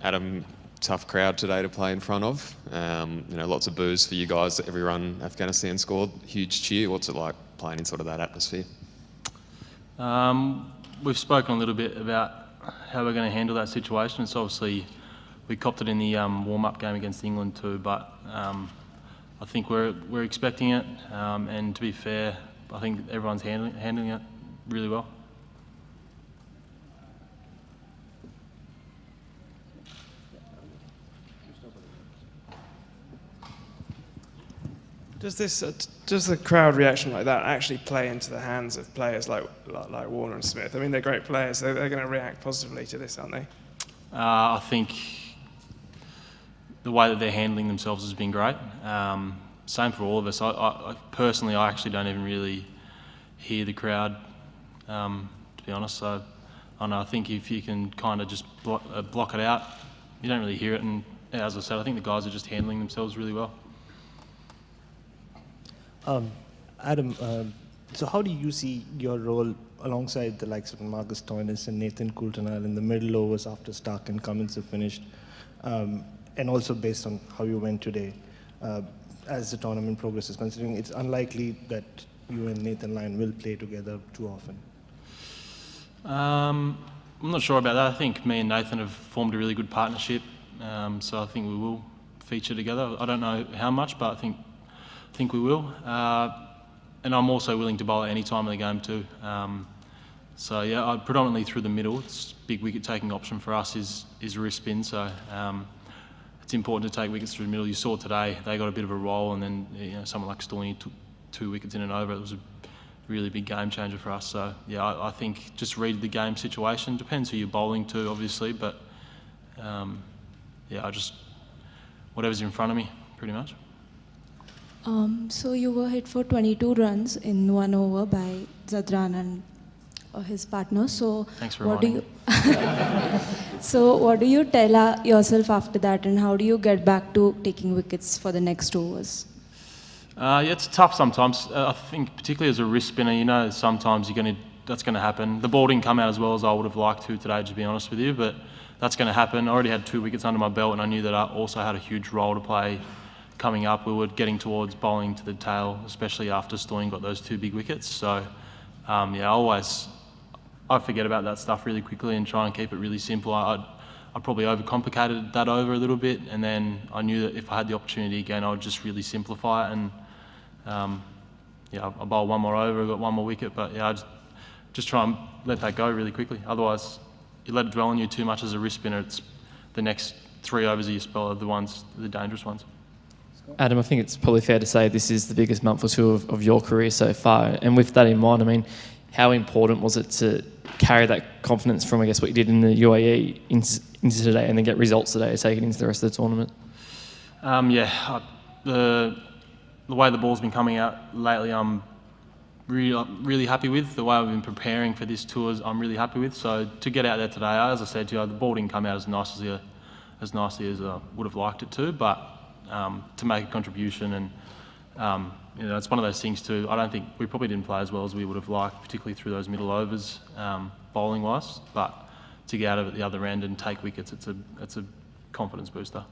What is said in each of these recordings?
Adam, tough crowd today to play in front of. Lots of boos for you guys. Every run Afghanistan scored, huge cheer. What's it like playing in sort of that atmosphere? We've spoken a little bit about how we're going to handle that situation. It's obviously, we copped it in the warm-up game against England too, but I think we're expecting it, and to be fair, I think everyone's handling it really well. Does the crowd reaction like that actually play into the hands of players like Warner and Smith? I mean, they're great players. They're going to react positively to this, aren't they? I think the way that they're handling themselves has been great. Same for all of us. I personally, I actually don't even really hear the crowd, to be honest. So I think if you can kind of just block it out, you don't really hear it. And as I said, I think the guys are just handling themselves really well. Adam, so how do you see your role alongside the likes of Marcus Toynes and Nathan Coulter-Nile in the middle overs after Stark and Cummins have finished, and also based on how you went today, as the tournament progresses, considering it's unlikely that you and Nathan Lyon will play together too often? I'm not sure about that. I think me and Nathan have formed a really good partnership, so I think we will feature together. I don't know how much, but I think we will. And I'm also willing to bowl at any time of the game too. So yeah, predominantly through the middle. It's a big wicket taking option for us is wrist spin. So it's important to take wickets through the middle. You saw today they got a bit of a roll, and then someone like Stoyne took 2 wickets in and over. It was a really big game changer for us. So yeah, I think just read the game situation. Depends who you're bowling to, obviously, but yeah, whatever's in front of me, pretty much. So you were hit for 22 runs in 1 over by Zadran and his partner. So thanks for reminding me. So what do you tell yourself after that, and how do you get back to taking wickets for the next overs? Yeah, it's tough sometimes. I think particularly as a wrist spinner, sometimes that's going to happen. The ball didn't come out as well as I would have liked to today, to be honest with you, but that's going to happen. I already had 2 wickets under my belt, and I knew that I also had a huge role to play coming up. We were getting towards bowling to the tail, especially after Stoyne got those 2 big wickets. So yeah, I forget about that stuff really quickly and try and keep it really simple. I probably overcomplicated that over a little bit, and then I knew that if I had the opportunity again, I would just really simplify it. And yeah, I bowled 1 more over, I got 1 more wicket, but yeah, I just try and let that go really quickly. Otherwise, you let it dwell on you too much as a wrist spinner. It's the next 3 overs of your spell are the dangerous ones. Adam, I think it's probably fair to say this is the biggest month or 2 of your career so far. And with that in mind, I mean, how important was it to carry that confidence from, I guess, what you did in the UAE into today, and then get results today to take it into the rest of the tournament? Yeah, the way the ball's been coming out lately, I'm really happy with. The way I've been preparing for this tour, I'm really happy with. So to get out there today, as I said to you, the ball didn't come out as nicely as I would have liked it to, but to make a contribution, and it's one of those things too. I don't think we probably didn't play as well as we would have liked, particularly through those middle overs, bowling wise. But to get out of it the other end and take wickets, it's a confidence booster.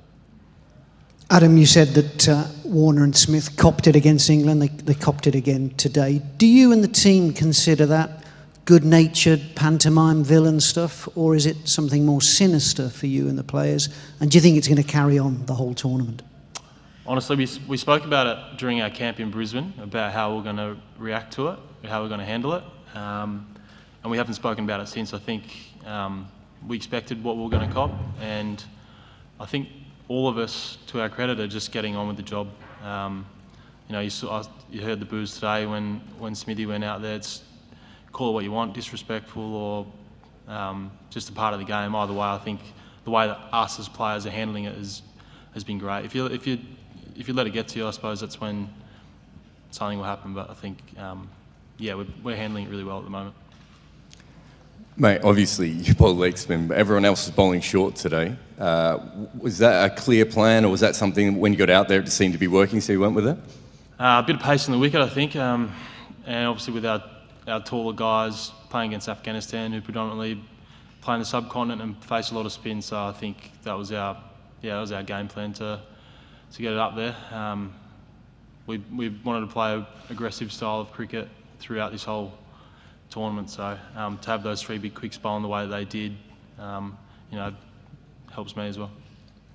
Adam, you said that Warner and Smith copped it against England. They copped it again today. Do you and the team consider that good-natured pantomime villain stuff, or is it something more sinister for you and the players? And do you think it's going to carry on the whole tournament? Honestly, we spoke about it during our camp in Brisbane, about how we're going to react to it, how we're going to handle it, and we haven't spoken about it since. I think we expected what we were going to cop, and I think all of us, to our credit, are just getting on with the job. You heard the boos today when Smithy went out there. It's call it what you want, disrespectful or just a part of the game. Either way, I think the way that us as players are handling it has been great. If you let it get to you, I suppose that's when something will happen. But I think, yeah, we're handling it really well at the moment. Mate, obviously you bowled leg spin, but everyone else was bowling short today. Was that a clear plan, or was that something when you got out there it seemed to be working, so you went with it? A bit of pace in the wicket, I think, and obviously with our taller guys playing against Afghanistan, who predominantly play in the subcontinent and face a lot of spin. So I think that was our game plan to get it up there. We wanted to play an aggressive style of cricket throughout this whole tournament. So to have those 3 big quicks bowling the way they did, helps me as well.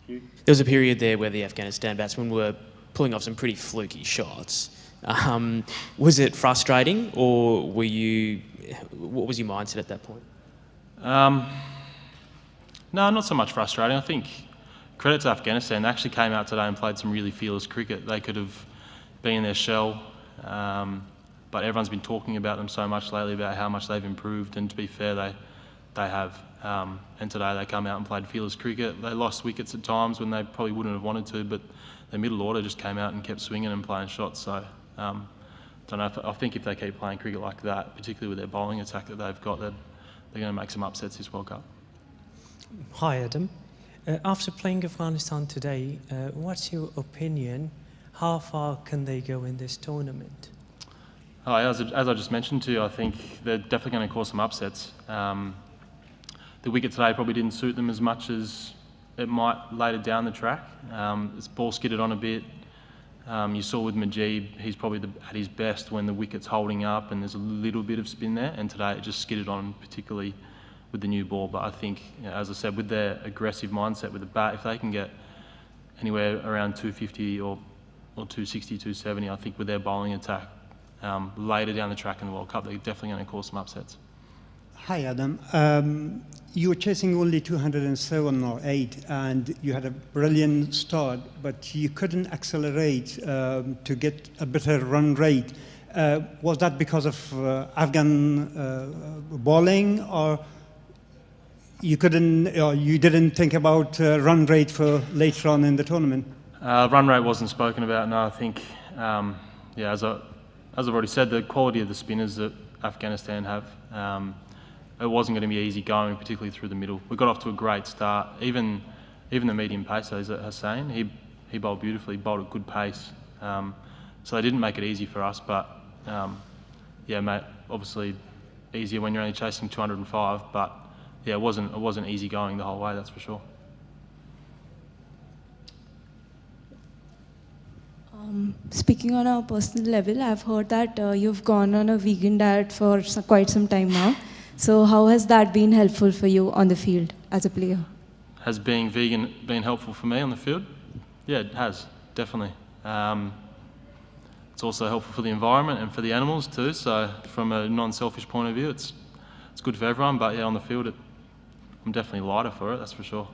There was a period there where the Afghanistan batsmen were pulling off some pretty fluky shots. Was it frustrating, or what was your mindset at that point? No, not so much frustrating. I think credit to Afghanistan, they actually came out today and played some really fearless cricket. They could have been in their shell, but everyone's been talking about them so much lately about how much they've improved, and to be fair, they have. And today they come out and played fearless cricket. They lost wickets at times when they probably wouldn't have wanted to, but their middle order just came out and kept swinging and playing shots. So don't know. I think if they keep playing cricket like that, particularly with their bowling attack that they've got, they're going to make some upsets this World Cup. Hi, Adam. After playing Afghanistan today, what's your opinion? How far can they go in this tournament? As I just mentioned to you, I think they're definitely going to cause some upsets. The wicket today probably didn't suit them as much as it might later down the track. This ball skidded on a bit. You saw with Majid, he's probably at his best when the wicket's holding up and there's a little bit of spin there, and today it just skidded on, particularly with the new ball. But I think, as I said, with their aggressive mindset with the bat, if they can get anywhere around 250 or 260, 270, I think with their bowling attack later down the track in the World Cup, they're definitely going to cause some upsets. Hi, Adam. You were chasing only 207 or 8, and you had a brilliant start, but you couldn't accelerate to get a better run rate. Was that because of Afghan bowling, or you didn't think about run rate for later on in the tournament? Run rate wasn't spoken about. No, I think, as I've already said, the quality of the spinners that Afghanistan have. It wasn't going to be easy going, particularly through the middle. We got off to a great start. Even the medium pacers, Hussain, he bowled beautifully, bowled at good pace. So they didn't make it easy for us, but mate, obviously easier when you're only chasing 205. But it wasn't easy going the whole way, that's for sure. Speaking on a personal level, I've heard that you've gone on a vegan diet for quite some time now. So how has that been helpful for you on the field as a player? Has being vegan been helpful for me on the field? Yeah, it has, definitely. It's also helpful for the environment and for the animals too. So from a non-selfish point of view, it's good for everyone. But on the field, I'm definitely lighter for it, that's for sure.